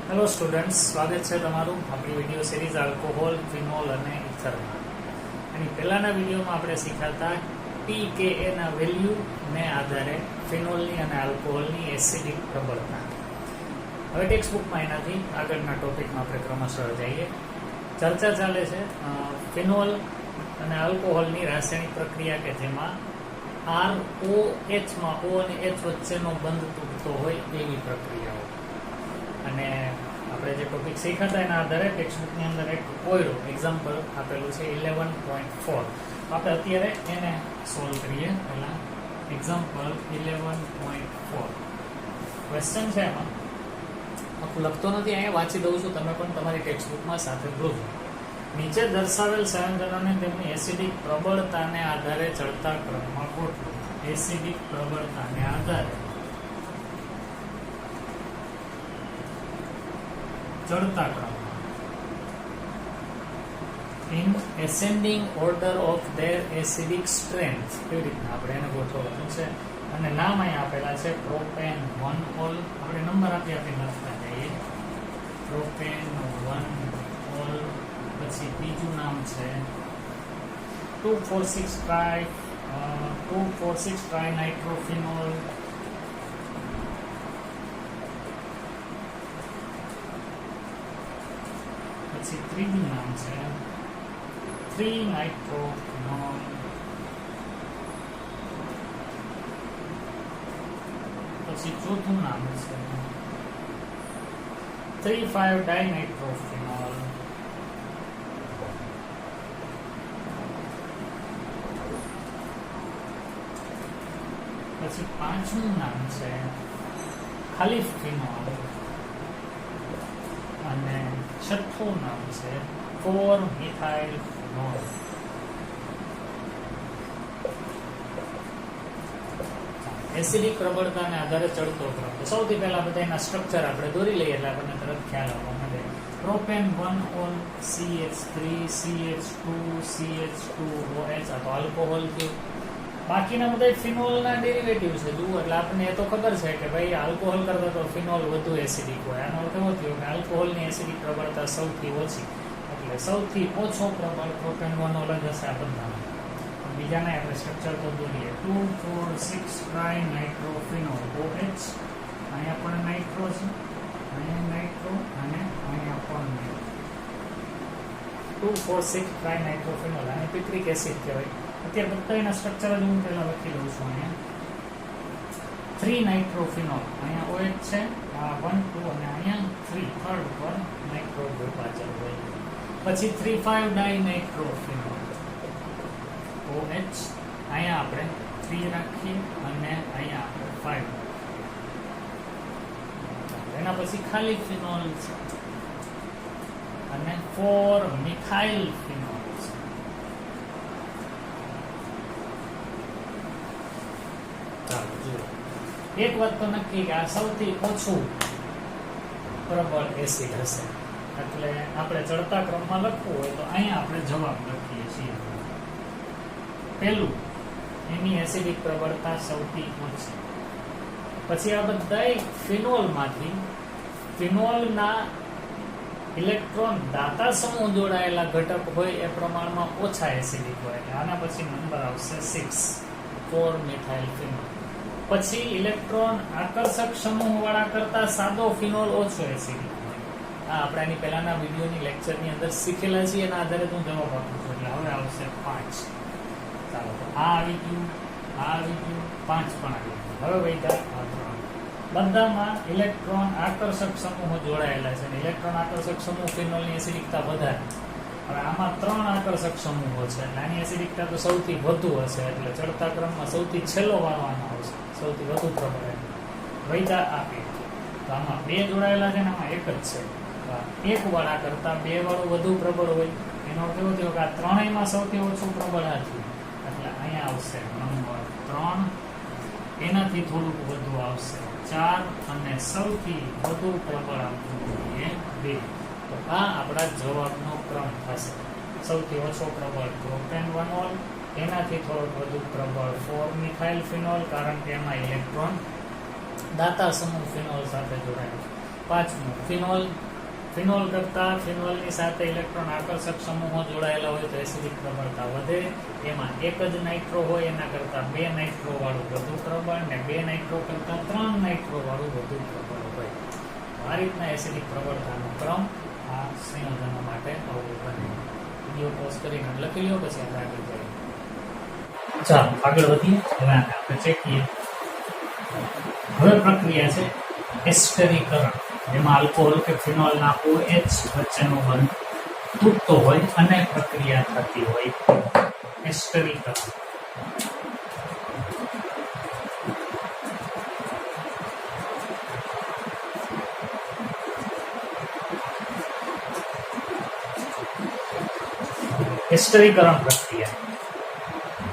Hello students, સ્વાગત છે તમારું આપણી વિડીયો સિરીઝ આલ્કોહોલ, ફિનોલ અને ઇથરમાં. એની પહેલાના વિડીયોમાં આપણે શીખાતા pKa ના વેલ્યુને આધારે ફિનોલની અને આલ્કોહોલની એસિડિક પ્રબળતા. હવે ટેક્સ્ટ બુકમાં એનાથી આગળના ટોપિકમાં આપણે ક્રમશઃ જઈએ. ચર્ચા ચાલે છે ફિનોલ અને આલ્કોહોલની રાસાયણિક પ્રક્રિયા કે જેમાં ROH માં O અને H વચ્ચેનો બંધ તૂટતો હોય એવી પ્રક્રિયાઓ. અને આપણે જે ટોપિક શીખાતા એના આધારે ટેક્સ્ટબુકની અંદર એક કોયરો એક્ઝામ્પલ આપેલું છે 11.4. આપણે અત્યારે એને સોલ્વ કરીએ. પહેલા એક્ઝામ્પલ 11.4 ક્વેશ્ચન છે. એમાં આખું લખતો નથી, અહીંયા વાંચી દઉં છું, તમે પણ તમારી ટેક્સ્ટબુકમાં સાથે જોજો. નીચે દર્શાવેલ સંયોજનોને તેમની એસિડિક પ્રબળતાને આધારે ચડતા ક્રમમાં ગોઠવો. એસિડિક પ્રબળતાને આધારે ચડતા ક્રમમાં in ascending order of their acidic strength. કેવી રીતના આપણે એને ગોઠવવાનું છે. અને નામ અહીંયા આપેલા છે પ્રોપેન 1 ઓલ. આપણે નંબર આપી લખતા જઈએ. Propane 1 all. પછી બીજું નામ છે 2,4,6 ટ્રાય નાઇટ્રોફિનોલ. પછી ત્રીજું નામ છે 3-નાઇટ્રોફિનોલ. પછી ચોથું નામ છે 3,5-ડાયનાઇટ્રોફિનોલ. પછી પાંચમું નામ છે ખાલી ફિનોલ. અને છઠ્ઠું નામ છે 4-મિથાઇલ-ફિનોલ. એસિડિક પ્રબળતાને આધારે ચડતો ક્રમ. સૌથી પહેલા બધા એના સ્ટ્રક્ચર આપણે દોરી લઈએ એટલે આપણને તરત ખ્યાલ આવવા માંડે. Propane 1 all, CH3 CH2 CH2OH. આ તો આલ્કોહોલ થયું. બાકીના બધા ફિનોલના ડેરિવેટિવ છે. જુઓ એટલે આપણને એ તો ખબર છે કે ભાઈ આલ્કોહોલ કરતા તો ફિનોલ વધુ એસિડિક હોય. આનો અર્થ એવો થયો કે આલ્કોહોલની એસિડિક પ્રબળતા સૌથી ઓછી, એટલે સૌથી ઓછો પ્રબળ પ્રોપેન 1 ઓલ જ હશે આ બધામાં. બીજાને આપણે સ્ટ્રક્ચર તો દોરીએ. 2,4,6 ટ્રાય નાઇટ્રોફિનોલ OH. અહીંયા પણ નાઇટ્રો છે, અહીંયા નાઇટ્રો અને અહીંયા પણ નાઇટ્રો. 2,4,6 ટ્રાય નાઇટ્રોફિનોલ અને પિટ્રિક એસિડ કહેવાય. અત્યારે બધા એના સ્ટ્રક્ચર જ હું પહેલા લખી દઉં છું. અહીંયા 3-નાઇટ્રોફિનોલ, અહીંયા OH છે, આ 1 2 અને અહીંયા 3 થર્ડ પર નાઇટ્રો ગ્રુપ હાજર હોય. પછી 3,5-ડાયનાઇટ્રોફિનોલ OH. અહીંયા આપણે 3 રાખીએ અને અહીંયા આપણે 5. એના પછી ખાલી ફિનોલ છે અને 4-મિથાઇલ-ફિનોલ. એક વાત તો નક્કી કે આ સૌથી ઓછું પ્રબળ એસિડ હશે. એટલે આપણે ચડતા ક્રમમાં લખવું હોય તો અહીંયા આપણે જવાબ લખીએ છીએ. પહેલું, એની એસિડિક પ્રબળતા સૌથી ઓછી. પછી આ બધા ફિનોલમાંથી ફિનોલના ઇલેક્ટ્રોન દાતા સમૂહ જોડાયેલા ઘટક હોય એ પ્રમાણમાં ઓછા એસિડિક હોય. એટલે આના પછી નંબર આવશે 6, 4-મિથાઇલ-ફિનોલ. પછી ઇલેક્ટ્રોન આકર્ષક સમૂહ વાળા કરતા સાદો ફિનોલ ઓછો એસિડિક હોય. આ આપણે એની પહેલાના વિડીયોની લેક્ચરની અંદર શીખેલા છીએ. એના આધારે હું જવાબ આપું છું. એટલે હવે આવશે 5. ચાલો, આ આવી ગયું, આ આવી ગયું, 5 પણ આવી ગયું. હવે વૈધા આ 3. બધામાં ઇલેક્ટ્રોન આકર્ષક સમૂહો જોડાયેલા છે. ઇલેક્ટ્રોન આકર્ષક સમૂહ ફિનોલની એસિડિકતા વધારે. હવે આમાં 3 આકર્ષક સમૂહો છે એટલે આની એસિડિકતા તો સૌથી વધુ હશે. એટલે ચડતા ક્રમમાં સૌથી છેલ્લો વાળવાનો આવશે, સૌથી વધુ પ્રબળ. વૈધા આપી તો આમાં 2 જોડાયેલા છે ને આમાં 1 જ છે. 1 વાળા કરતા 2 વાળું વધુ પ્રબળ હોય. એનો અર્થ એવો થયો કે આ ત્રણેયમાં સૌથી ઓછું પ્રબળ આ થયું. એટલે અહીંયા આવશે નંબર 3. એનાથી થોડુંક વધુ આવશે 4 અને સૌથી વધુ પ્રબળ આવતું જોઈએ 2. તો આ આપણા જવાબનો ક્રમ થશે. સૌથી ઓછો પ્રબળ પ્રોપેન 1 ઓલ, એનાથી થોડોક વધુ પ્રબળ 4-મિથાઇલ-ફિનોલ, કારણ કે એમાં ઇલેક્ટ્રોન દાતા સમૂહ ફિનોલ સાથે જોડાયેલો. પાંચમું ફિનોલ. ફિનોલ કરતા ફિનોલની સાથે ઇલેક્ટ્રોન આકર્ષક સમૂહો જોડાયેલા હોય તો એસિડિક પ્રબળતા વધે. એમાં એક જ નાઇટ્રો હોય એના કરતા 2 નાઇટ્રો વાળું વધુ પ્રબળ ને 2 નાઇટ્રો કરતા 3 નાઇટ્રો વાળું વધુ પ્રબળ હોય. આ રીતના એસિડિક પ્રબળતાનો ક્રમ આ સંયોજનો માટે આવું બને. વિડીયો પોઝ કરીને લખી લો, પછી આપણે આગળ જઈએ. ચાલો આગળ વધીએ. હવે આપણે ચેકીએ. હવે પ્રક્રિયા છે એસ્ટરીકરણ. જેમાં આલ્કોહોલ કે ફિનોલના OH વચ્ચેનો બંધ તૂટતો હોય અને પ્રક્રિયા થતી હોય. એસ્ટરીકરણ. એસ્ટરીકરણ પ્રક્રિયા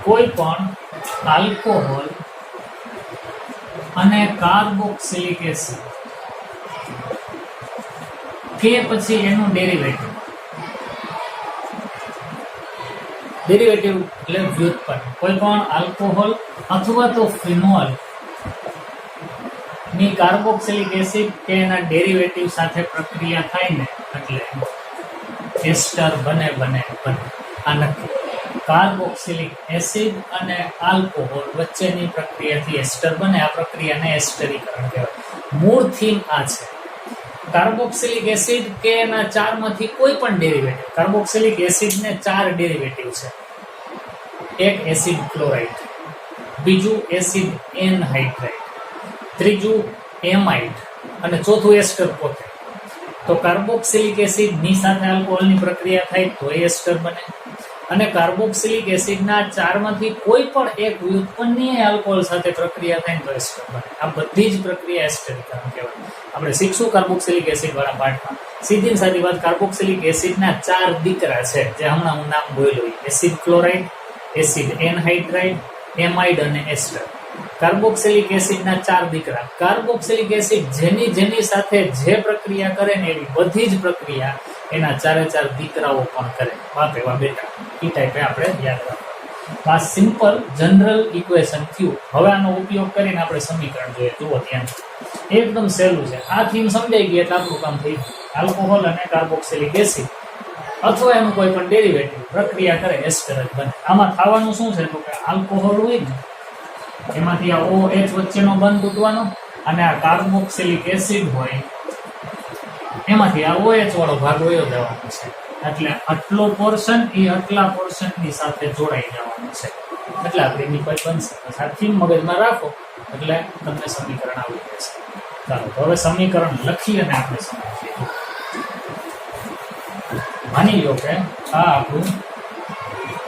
કોઈ પણ આલ્કોહોલ અને કાર્બોક્સિલિક એસિડ કે પછી એનું ડેરિવેટિવ એટલે વ્યુત્પન્ન. કોઈ પણ આલ્કોહોલ અથવા તો ફિનોલ ની કાર્બોક્સિલિક એસિડ કે એના ડેરિવેટિવ સાથે પ્રક્રિયા થાય ને એટલે એસ્ટર બને. આ નક્કી. કાર્બોક્સિલિક એસિડ અને આલ્કોહોલ વચ્ચેની પ્રક્રિયાથી એસ્ટર બને. આ પ્રક્રિયાને એસ્ટરીકરણ કહેવાય. મૂળ થીમ આ છે. કાર્બોક્સિલિક એસિડ કે એના 4 માંથી કોઈ પણ ડેરિવેટિવ. કાર્બોક્સિલિક એસિડ ને 4 ડેરિવેટિવ છે. એક એસિડ ક્લોરાઇડ, બીજું એસિડ એનહાઇડ્રાઇડ, ત્રીજું એમાઇડ અને ચોથું એસ્ટર પોતે. તો કાર્બોક્સિલિક એસિડ ની સાથે આલ્કોહોલની પ્રક્રિયા થાય તો એસ્ટર બને. અને કાર્બોક્સિલિક એસિડના 4 માંથી કોઈ પણ એક વ્યુત્પન્નીય આલ્કોહોલ સાથે પ્રક્રિયા થાય તો એસ્ટર બને. આ બધી જ પ્રક્રિયા એસ્ટરીકરણ કહેવાય. આપણે શીખશું કાર્બોક્સિલિક એસિડ વાળા પાઠમાં. સીધી સાદી વાત, કાર્બોક્સિલિક એસિડના 4 દીકરા છે જે હમણાં હું નામ બોલ્યો. Acid chloride, acid anhydride, amide અને એસ્ટર. કાર્બોક્સિલિક એસિડના 4 દીકરા. કાર્બોક્સિલિક એસિડ જેની સાથે જે પ્રક્રિયા કરે ને એવી બધી જ પ્રક્રિયા એના 4 દીકરાઓ પણ કરે. બાપ એવા બેટા. એ ટાઈપે આપણે યાદ રાખવાનું. આ સિમ્પલ જનરલ ઇક્વેશન થયું. હવે આનો ઉપયોગ કરીને આપણે સમીકરણ જોઈએ. જુઓ ધ્યાન, એકદમ સહેલું છે. આ થીમ સમજાઈ ગઈ એટલે આપણું કામ થઈ ગયું. આલ્કોહોલ અને કાર્બોક્સિલિક એસિડ અથવા એનું કોઈ પણ ડેરિવેટિવ પ્રક્રિયા કરે એસ્ટર જ બને. આમાં થવાનું શું છે તો કે આલ્કોહોલ હોય ને એમાંથી આ OH વચ્ચેનો બંધ તૂટવાનો અને આ કાર્બોક્સિલિક એસિડ હોય એમાંથી આ OH વાળો ભાગ વયો જવાનો છે. એટલે આટલો પોર્શન એ આટલા પોર્શનની સાથે જોડાઈ જવાનો છે. એટલે આપણે એની કોઈ બનશે. સાથી મગજમાં રાખો એટલે તમને સમીકરણ આવી જશે. ચાલો તો હવે સમીકરણ લખી અને આપણે સમજીએ. માની લો કે આ આપણું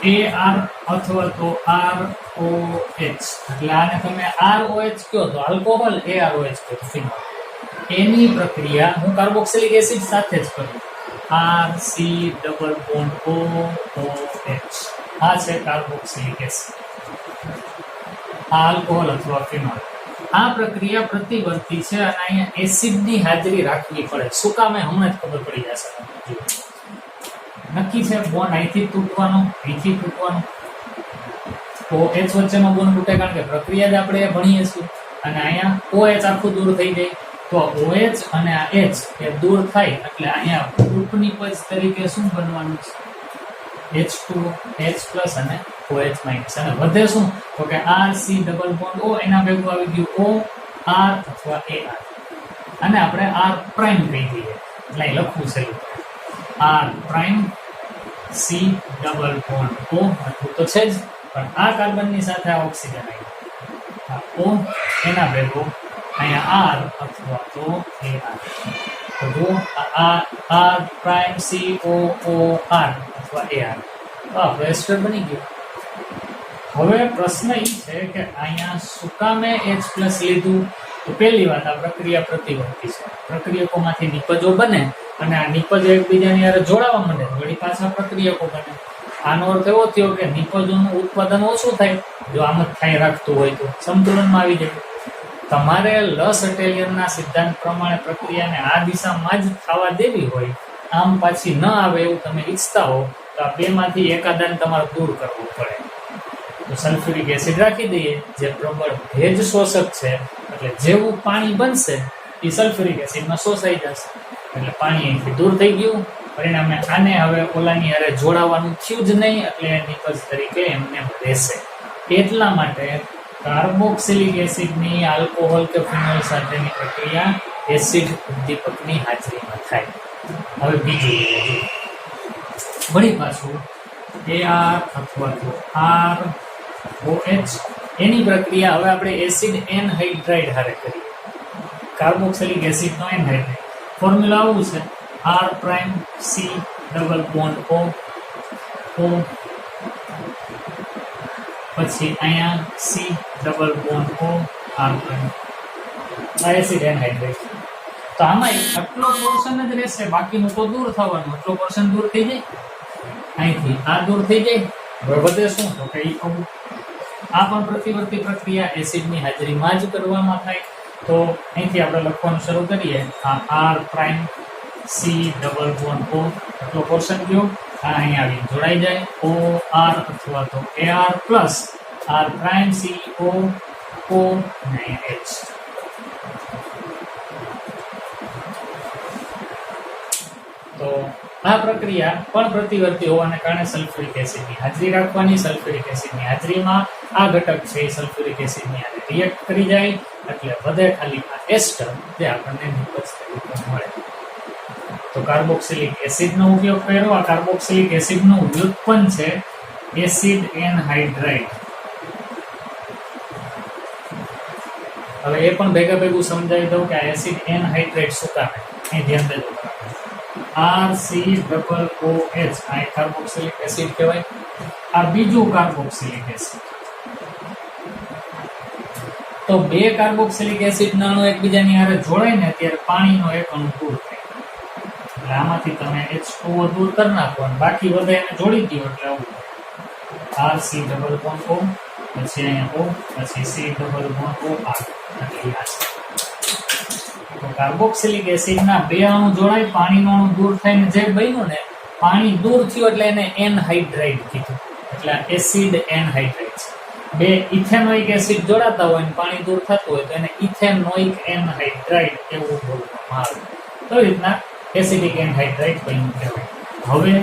AR અથવા તો ROH. એટલે આને તમે ROH કહો તો આલ્કોહોલ, AROH કહો તો ફિનોલ. એની પ્રક્રિયા હું કાર્બોક્સિલિક એસિડ સાથે જ કરું. RC double bond OH. આ છે કાર્બોક્સિલિક એસિડ. આ આલ્કોહોલ અથવા ફિનોલ. આ પ્રક્રિયા પ્રતિવર્તી છે અને અહીંયા એસિડની હાજરી રાખવી પડે. શું કામ હમણાં જ ખબર પડી જશે. નક્કી છે બોન્ડ અહીંથી તૂટવાનો, અહીંથી તૂટવાનો. OH વચ્ચેનો બોન્ડ તૂટે કારણ કે પ્રક્રિયા જ આપણે ભણીએ છીએ. અને અહીંયા OH આખું દૂર થઈ જાય. તો OH અને આ H એ દૂર થાય એટલે અહીંયા ઉપનિપજ તરીકે શું બનવાનું છે? H2O, H+ અને OH-. અને વધે શું તો કે RC ડબલ બોન્ડ O એના ભેગું આવી ગયું O, R અથવા AR. અને આપણે R પ્રાઇમ કહી દઈએ. એટલે લખવું છે R prime C double bond O. આટલું તો છે જ, પણ આ કાર્બનની સાથે આ ઓક્સિજન આવી. આ O એના ભેગો અહીંયા R અથવા તો AR. તો જુઓ આ R prime C O O R અથવા AR. તો આપણો એસ્ટર બની ગયો. હવે પ્રશ્ન એ છે કે અહીંયા શું કામે H+ લીધું? તો પહેલી વાત, આ પ્રક્રિયા પ્રતિવર્તી છે. પ્રક્રિયકોમાંથી નિપજો બને અને આ નિપજો એકબીજાની હારે જોડાવા માંડે વળી પાછા પ્રક્રિયકો બને. આનો અર્થ એવો થયો કે નિપજોનું ઉત્પાદન ઓછું થાય. જો આમ જ થાય રાખતું હોય તો સંતુલનમાં આવી જાય. તમારે લસ અટેલિયનના સિદ્ધાંત પ્રમાણે પ્રક્રિયાને આ દિશામાં જ થવા દેવી હોય, આમ પાછી ન આવે એવું તમે ઈચ્છતા હો તો આ બેમાંથી એકાદાને તમારે દૂર કરવું પડે. તો સલ્ફ્યુરિક એસિડ રાખી દઈએ જે પ્રબળ ભેજ શોષક છે. એટલે જેવું પાણી બનશે એ સલ્ફ્યુરિક એસિડમાં શોષાઈ જશે એટલે પાણી અહીંથી દૂર થઈ ગયું. પરિણામે આને હવે ઓલાની હારે જોડાવાનું થયું જ નહીં એટલે નિપજ તરીકે એમને રહેશે. એટલા માટે કાર્બોક્સિલિક એસિડની આલ્કોહોલ કે ફિનોલ સાથેની પ્રક્રિયા એસિડ ઉદ્દીપકની હાજરીમાં થાય. હવે બીજું વળી પાછું AR અથવા તો ROH એની પ્રક્રિયા હવે આપણે એસિડ એનહાઇડ્રાઇડ હારે કરીએ. કાર્બોક્સિલિક એસિડનો એનહાઇડ્રાઇડ ફોર્મ્યુલા આવું છે R prime C double bond O પછી અહીંયા C double bond O R prime. આ એસિડ એનહાઇડ્રાઇડ. તો આમાં આટલો પોર્શન જ રહેશે, બાકીનું તો દૂર થવાનું. આટલો પોર્શન દૂર થઈ જાય, અહીંથી આ દૂર થઈ જાય. હવે વધે શું? તો કે આ પણ પ્રતિવર્તી પ્રક્રિયા એસિડની હાજરીમાં જ કરવામાં થાય. તો અહીંથી આપણે લખવાનું શરૂ કરીએ. આ R prime C double bond O આટલો પોર્શન ગયો, આ અહીંયા આવી જોડાઈ જાય. OR અથવા તો AR plus R prime C O અને H. તો આ પ્રક્રિયા પણ પ્રતિવર્તી હોવાને કારણે સલ્ફ્યુરિક એસિડની હાજરી રાખવાની. સલ્ફ્યુરિક એસિડની હાજરીમાં આ ઘટક છે એ સલ્ફ્યુરિક એસિડની હારે રિએક્ટ કરી જાય એટલે વધે ખાલી આ એસ્ટર જે આપણને નિપજ તરીકે મળે. તો કાર્બોક્સિલિક એસિડનો ઉપયોગ કર્યો. આ કાર્બોક્સિલિક એસિડનો વ્યુત્પન્ન છે એસિડ એનહાઇડ્રાઇડ. હવે એ પણ ભેગા ભેગું સમજાવી દઉં કે આ એસિડ એનહાઇડ્રાઇડ શું કામે, અહીં ધ્યાન દેજો. RCOOH આ એક કાર્બોક્સિલિક એસિડ કહેવાય. આ બીજું કાર્બોક્સિલિક એસિડ. તો બે કાર્બોક્સિલિક એસિડના અણુ એકબીજાની હારે જોડાય ને ત્યારે પાણીનો એક અણુ દૂર થાય. એટલે આમાંથી તમે H2O દૂર કરી નાખો અને બાકી વધે એને જોડી દો એટલે આવું RC ડબલ બોન્ડ O પછી અહીંયા O પછી C double bond O R એટલે આ છે. તો કાર્બોક્સિલિક એસિડના બે અણુ જોડાય, પાણીનો અણુ દૂર થઈને જે બન્યું ને પાણી દૂર થયું એટલે એને એનહાઇડ્રાઇડ કીધું. એટલે એસિડ એનહાઇડ્રાઇડ છે. બે ઇથેનોઇક એસિડ જોડાતા હોય ને પાણી દૂર થતું હોય તો એને ઇથેનોઇક એનહાઇડ્રાઇડ એવું બોલવામાં આવે. તો એ રીતના એસિડિક એનહાઇડ્રાઇડ બન્યું કહેવાય. હવે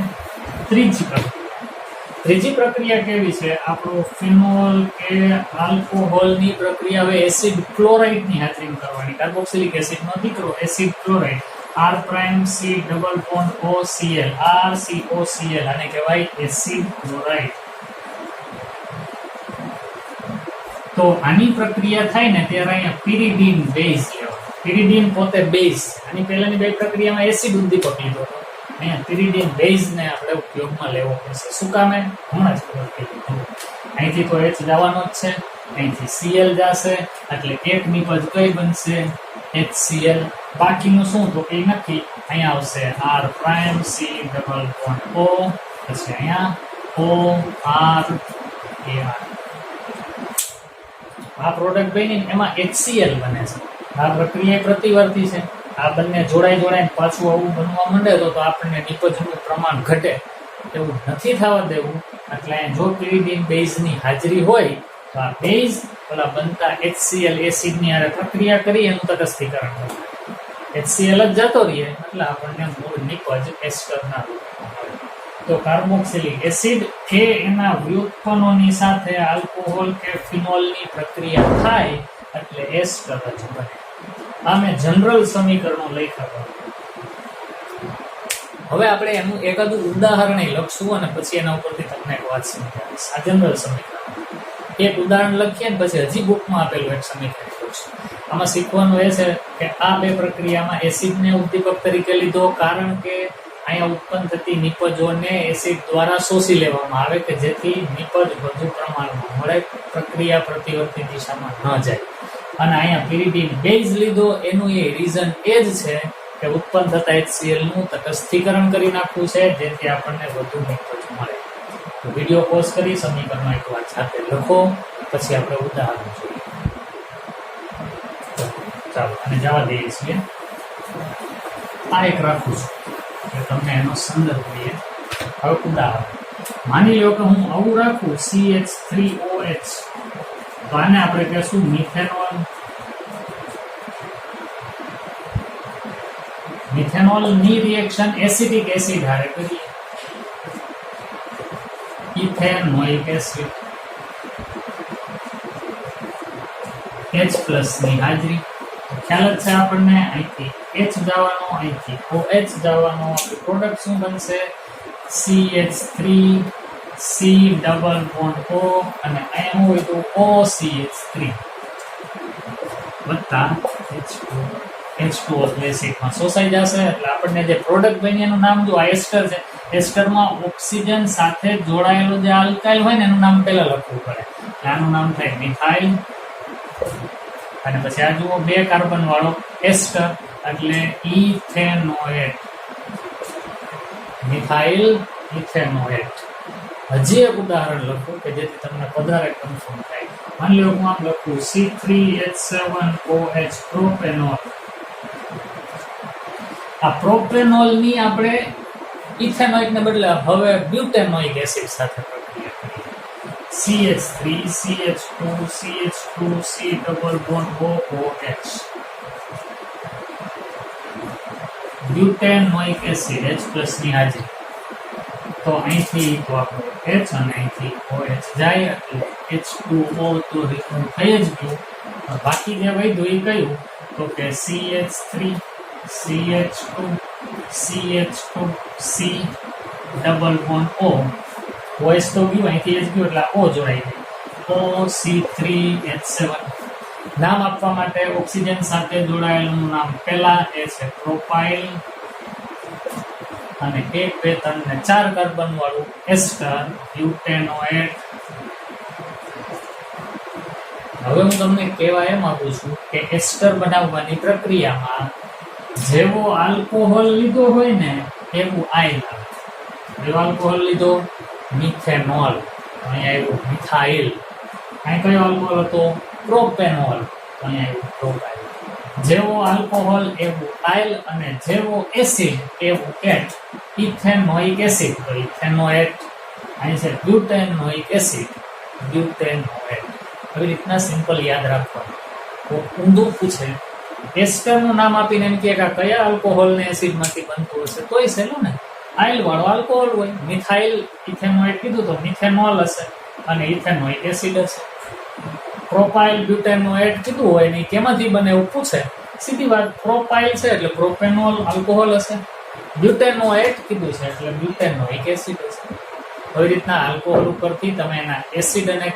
ત્રીજી પ્રક્રિયા કેવી છે? આપણો ફિનોલ કે આલ્કોહોલની પ્રક્રિયા હવે એસિડ ક્લોરાઇડની હાજરીમાં કરવાની. કાર્બોક્સિલિક એસિડનો દીકરો acid chloride R prime C double bond OCl RCOCl આને કહેવાય એસિડ ક્લોરાઇડ. તો આની પ્રક્રિયા થાય ને ત્યારે અહીંયા પિરિડીન બેઝ લેવાનો. પિરિડીન પોતે બેઝ. આની પહેલાની બે પ્રક્રિયામાં એસિડ ઉદ્દીપક લીધો હતો. અહીંયા પિરિડીન બેઝને આપણે ઉપયોગમાં લેવો પડશે. શું કામે? હમણાં જ ખબર પડી. અહીંથી તો H જવાનો જ છે, અહીંથી Cl જશે એટલે એક નિપજ કઈ બનશે? HCl. બાકીનું શું? તો એ નથી. અહીંયા આવશે R prime C double bond O પછી અહીંયા O R AR. આ પ્રોડક્ટ બની એમાં HCl બને છે. આ પ્રક્રિયા પ્રતિવર્તી છે. આ બંને જોડાઈ પાછું આવું બનવા માંડે તો આપણને નિપજનું પ્રમાણ ઘટે. એવું નથી થવા દેવું. એટલે જો પિરિડીન બેઝની હાજરી હોય તો આ બેઝ ઓલા બનતા HCl એસિડની હારે પ્રક્રિયા કરી એનું તટસ્થીકરણ કરવું. HCl જ જતો રહીએ એટલે આપણને મૂળ નિપજ એસ્ટરના રૂપમાં મળે. તો કાર્બોક્સિલિક એસિડ કે એના વ્યુત્પન્નોની સાથે આલ્કોહોલ કે ફિનોલની પ્રક્રિયા થાય એટલે એસ્ટર જ બને. આ મેં જનરલ સમીકરણો લખ્યા. હવે આપણે એનું એકાદું ઉદાહરણ લખશું અને પછી એના ઉપરથી તમને એક વાત સમજાવીશ. આ જનરલ સમીકરણ એક ઉદાહરણ લખીએ ને પછી હજી બુકમાં આપેલું એક સમીકરણ લખશું. આમાં શીખવાનું એ છે કે આ બે પ્રક્રિયામાં એસિડને ઉદ્દીપક તરીકે લીધો કારણ કે અહીંયા ઉત્પન્ન થતી નિપજોને એસિડ દ્વારા શોષી લેવામાં આવે કે જેથી નિપજ વધુ પ્રમાણમાં મળે, પ્રક્રિયા પ્રતિવર્તી દિશામાં ન જાય. અને અહીંયા પિરિડીન બેઝ લીધો એનું એ રીઝન એ જ છે કે ઉત્પન્ન થતા HCl નું તટસ્થીકરણ કરી નાખવું છે જેથી આપણને વધુ નિપજ મળે. તો વિડીયો પોઝ કરી સમીકરણો એક વાર સાથે લખો પછી આપણે ઉદાહરણ જોઈએ. ચાલો અને જવા દઈએ છીએ. આ એક રાખું છું કે તમને એનો સંદર્ભ લઈએ. હવે ઉદાહરણ માની લો કે હું આવું રાખું CH3OH તો આને આપણે કહેશું મિથેનોલ. ઇથેનોલ ની રિએક્શન એસિડિક એસિડ હારે કરીએ, ઇથેનોઇક એસિડ H+ ની હાજરી. ખ્યાલ જ છે આપણને, અહીંથી H જવાનો, અહીંથી OH જવાનો, આપણી પ્રોડક્ટ શું બનશે? CH3 C double bond O અને અહીંયા શું હોય તો OCH3 વત્તા H2O બેસિકમાં શોષાઈ જશે. એટલે આપણને જે પ્રોડક્ટ બની એનું નામ જો આ એસ્ટર છે, એસ્ટરમાં ઓક્સિજન સાથે જોડાયેલો જે આલ્કાઇલ હોય ને એનું નામ પહેલા લખવું પડે. આનું નામ થાય મિથાઇલ અને પછી આ જુઓ 2 કાર્બન વાળો એસ્ટર એટલે ઇથેનોએટ, મિથાઇલ ઇથેનોએટ. હજી એક ઉદાહરણ લખું કે જેથી તમને વધારે કન્ફર્મ થાય. માની લો હું આમ લખું C3H7OH પ્રોપેનોલ. આ પ્રોપેનોલ ની આપણે ઇથેનોઇક ને બદલે હવે બ્યુટેનોઇક એસિડ સાથે પ્રક્રિયા કરીએ. CH3 CH2 CH2 C double bond OH બ્યુટેનોઇક acid H+ ની હાજરી. તો અહીંથી તો આપણે H અને અહીંથી OH જાય એટલે H2O તો રિમૂવ થઈ જ ગયું. બાકી જે વધ્યું એ કયું તો કે CH3 CH2 CH2 C double bond O. OH તો ગયું, અહીંથી H ગયું એટલે O જોડાઈ જાય. OC3H7. નામ આપવા માટે ઓક્સિજન સાથે જોડાયેલું નામ પહેલા એ છે પ્રોપાઇલ અને 1 2 3 ને 4 કાર્બન વાળું એસ્ટર બ્યુટેનોએટ. હવે હું તમને કહેવા એમ માંગુ છું કે એસ્ટર બનાવવાની પ્રક્રિયામાં જેવો આલ્કોહોલ લીધો હોય ને એવું આયન આવે. જેવો આલ્કોહોલ લીધો મિથેનોલ, અહીંયા આવ્યું મિથાઇલ. અહીં કયો આલ્કોહોલ હતો? પ્રોપેનોલ, અહીંયા આવ્યું પ્રોપાઇલ. જેવો આલ્કોહોલ એવું આઇલ અને જેવો એસિડ એવું એટ. ઇથેનોઇક એસિડ તો ઇથેનોએટ, અહીં છે બ્યુટેનોઇક એસિડ બ્યુટેનોએટ. આવી રીતના સિમ્પલ યાદ રાખવાનું. તો ઊંધું પૂછે એસ્ટરનું નામ આપીને એમ કે કયા આલ્કોહોલને એસિડમાંથી બનતું હશે તોય સહેલું ને, આઇલ વાળો આલ્કોહોલ હોય. મિથાઇલ ઇથેનોએટ કીધું તો મિથેનોલ હશે અને ઇથેનોઇક એસિડ હશે. પ્રોપાઇલ બ્યુટેનોએટ કીધું હોય ને કેમાંથી બને એવું પૂછે, સીધી વાત પ્રોપાઇલ છે એટલે પ્રોપેનોલ આલ્કોહોલ હશે. બ્યુટેનોએટ કીધું છે એટલે બ્યુટેનોઇક એસિડ હશે. આવી રીતના આલ્કોહોલ ઉપરથી તમે એના એસિડ અને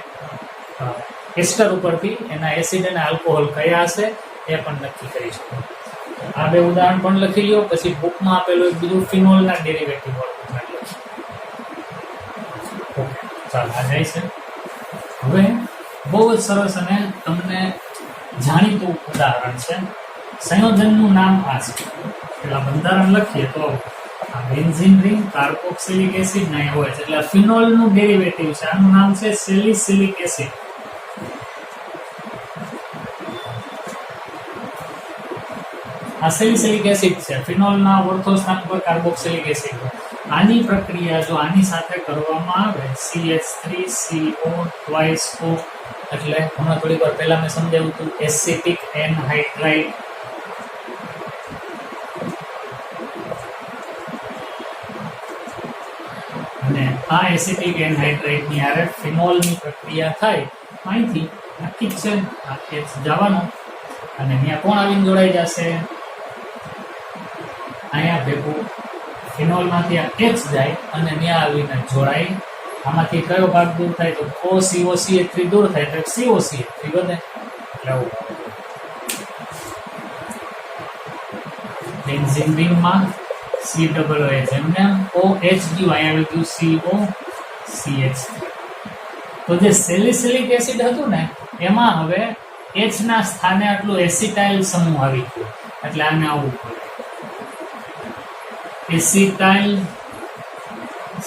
એસ્ટર ઉપરથી એના એસિડ અને આલ્કોહોલ કયા હશે એ પણ નક્કી કરી શકો. આ 2 ઉદાહરણ પણ લખી લ્યો. પછી બુકમાં આપેલું એક બીજું ફિનોલના ડેરિવેટિવ વાળું ઉદાહરણ લખી. ઓકે, ચાલો આ જાય છે. હવે બહુ જ સરસ અને તમને જાણીતું ઉદાહરણ છે. સંયોજનનું નામ આ છે. પેલા બંધારણ લખીએ તો આ બેન્ઝીન રિંગ કાર્બોક્સિલિક એસિડ ના હોય છે એટલે ફિનોલનું ડેરિવેટિવ છે. આનું નામ છે સેલિસિલિક એસિડ. આ સેલિસિલિક એસિડ છે. ફિનોલના ઓર્થો સ્થાન પર કાર્બોક્સિલિક એસિડ. આની પ્રક્રિયા જો આની સાથે કરવામાં આવે CH3CO twice O એટલે હમણાં થોડી વાર પહેલા મેં સમજાવ્યું હતું એસિટિક એનહાઇડ્રાઇડ. અને આ એસિટિક એનહાઇડ્રાઇડ ની હારે ફિનોલની પ્રક્રિયા થાય. અહીંથી નક્કી છે આ H જવાનો અને ત્યાં કોણ આવીને જોડાઈ જશે? અહીંયા ભેગું ફિનોલમાંથી આ H જાય અને ત્યાં આવીને જોડાય. આમાંથી કયો ભાગ દૂર થાય તો OCOCH3 દૂર થાય તો COCH3 વધે. એટલે આવું બેન્ઝીન રિંગમાં COOH એમને OH ગયું, અહીંયા આવી ગયું COCH3. તો જે સેલિસિલિક એસિડ હતું ને એમાં હવે H ના સ્થાને આટલું એસિટાઇલ સમૂહ આવી ગયો એટલે આને આવું પડે એસિટાઇલ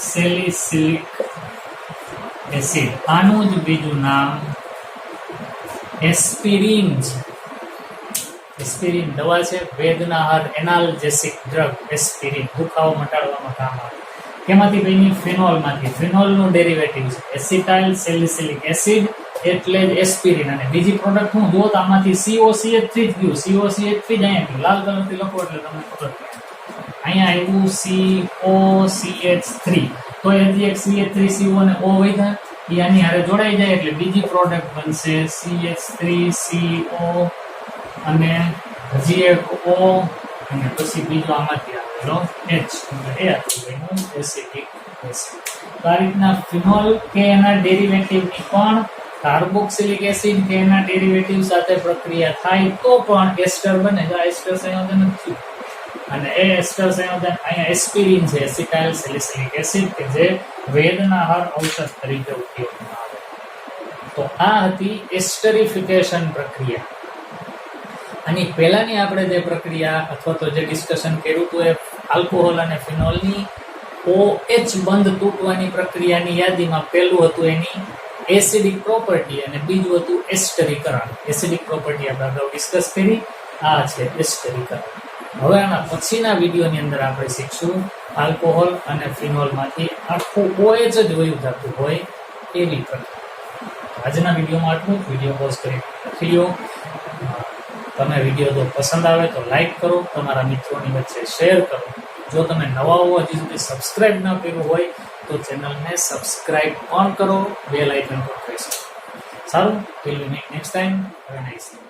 સેલિસિલિક એસિડ. આનું જ બીજું નામ એસ્પિરિન છે. એસ્પિરિન દવા છે, વેદનાહાર એનાલ્જેસિક ડ્રગ. એસ્પિરિન દુખાવો મટાડવામાં કામ આવે. કેમાંથી બની? ફિનોલમાંથી. ફિનોલનું ડેરિવેટિવ છે એસિટાઇલ સેલિસિલિક એસિડ એટલે જ એસ્પિરિન. અને બીજી પ્રોડક્ટ હું જો આમાંથી COCH3 જ ગયું. COCH3 જ અહીંયા ગયું. લાલ કલરથી લખો એટલે તમને ખબર પડે. અહીંયા આવ્યું COCH3 તો હજી એક CH3CO અને O વધ્યા એ આની હારે જોડાઈ જાય એટલે બીજી પ્રોડક્ટ બનશે CH3CO અને હજી એક O અને પછી બીજો આમાંથી આવેલો H એટલે એ હતું એસિડિક એસિડ. તો આ રીતના ફિનોલ કે એના ડેરિવેટિવની પણ કાર્બોક્સિલિક એસિડ કે એના ડેરિવેટિવ સાથે પ્રક્રિયા થાય તો પણ એસ્ટર બને. જો એસ્ટર સંયોજન જ થયું અને એ એસ્ટર સંયોજન અહીંયા એસ્પિરિન છે, એસિટાઇલ સેલિસિલિક એસિડ કે જે વેદનાહાર ઔષધ તરીકે ઉપયોગમાં આવે. તો આ હતી એસ્ટરિફિકેશન પ્રક્રિયા. આની પહેલાની આપણે જે પ્રક્રિયા અથવા તો જે ડિસ્કશન કર્યું હતું એ આલ્કોહોલ અને ફિનોલની OH બંધ તૂટવાની પ્રક્રિયાની યાદીમાં પહેલું હતું એની એસિડિક પ્રોપર્ટી અને બીજું હતું એસ્ટરીકરણ. એસિડિક પ્રોપર્ટી આપણે અગાઉ ડિસ્કસ કરી, આ છે એસ્ટરીકરણ. હવે આના પછીના વિડીયોની અંદર આપણે શીખશું આલ્કોહોલ અને ફિનોલમાંથી આખું OH જ વયું જતું હોય એવી પ્રક્રિયા. આજના વિડીયોમાં આટલું જ. વિડીયો પોઝ કરી લખી લો. તમે વિડીયો જો પસંદ આવે તો લાઈક કરો, તમારા મિત્રોની વચ્ચે શેર કરો. જો તમે નવા હો, હજી સુધી સબસ્ક્રાઇબ ન કર્યું હોય તો ચેનલને સબસ્ક્રાઇબ પણ કરો, બેલ આઇકન પર પ્રેસ કરો. સારું, till we meet next time. Have a nice day.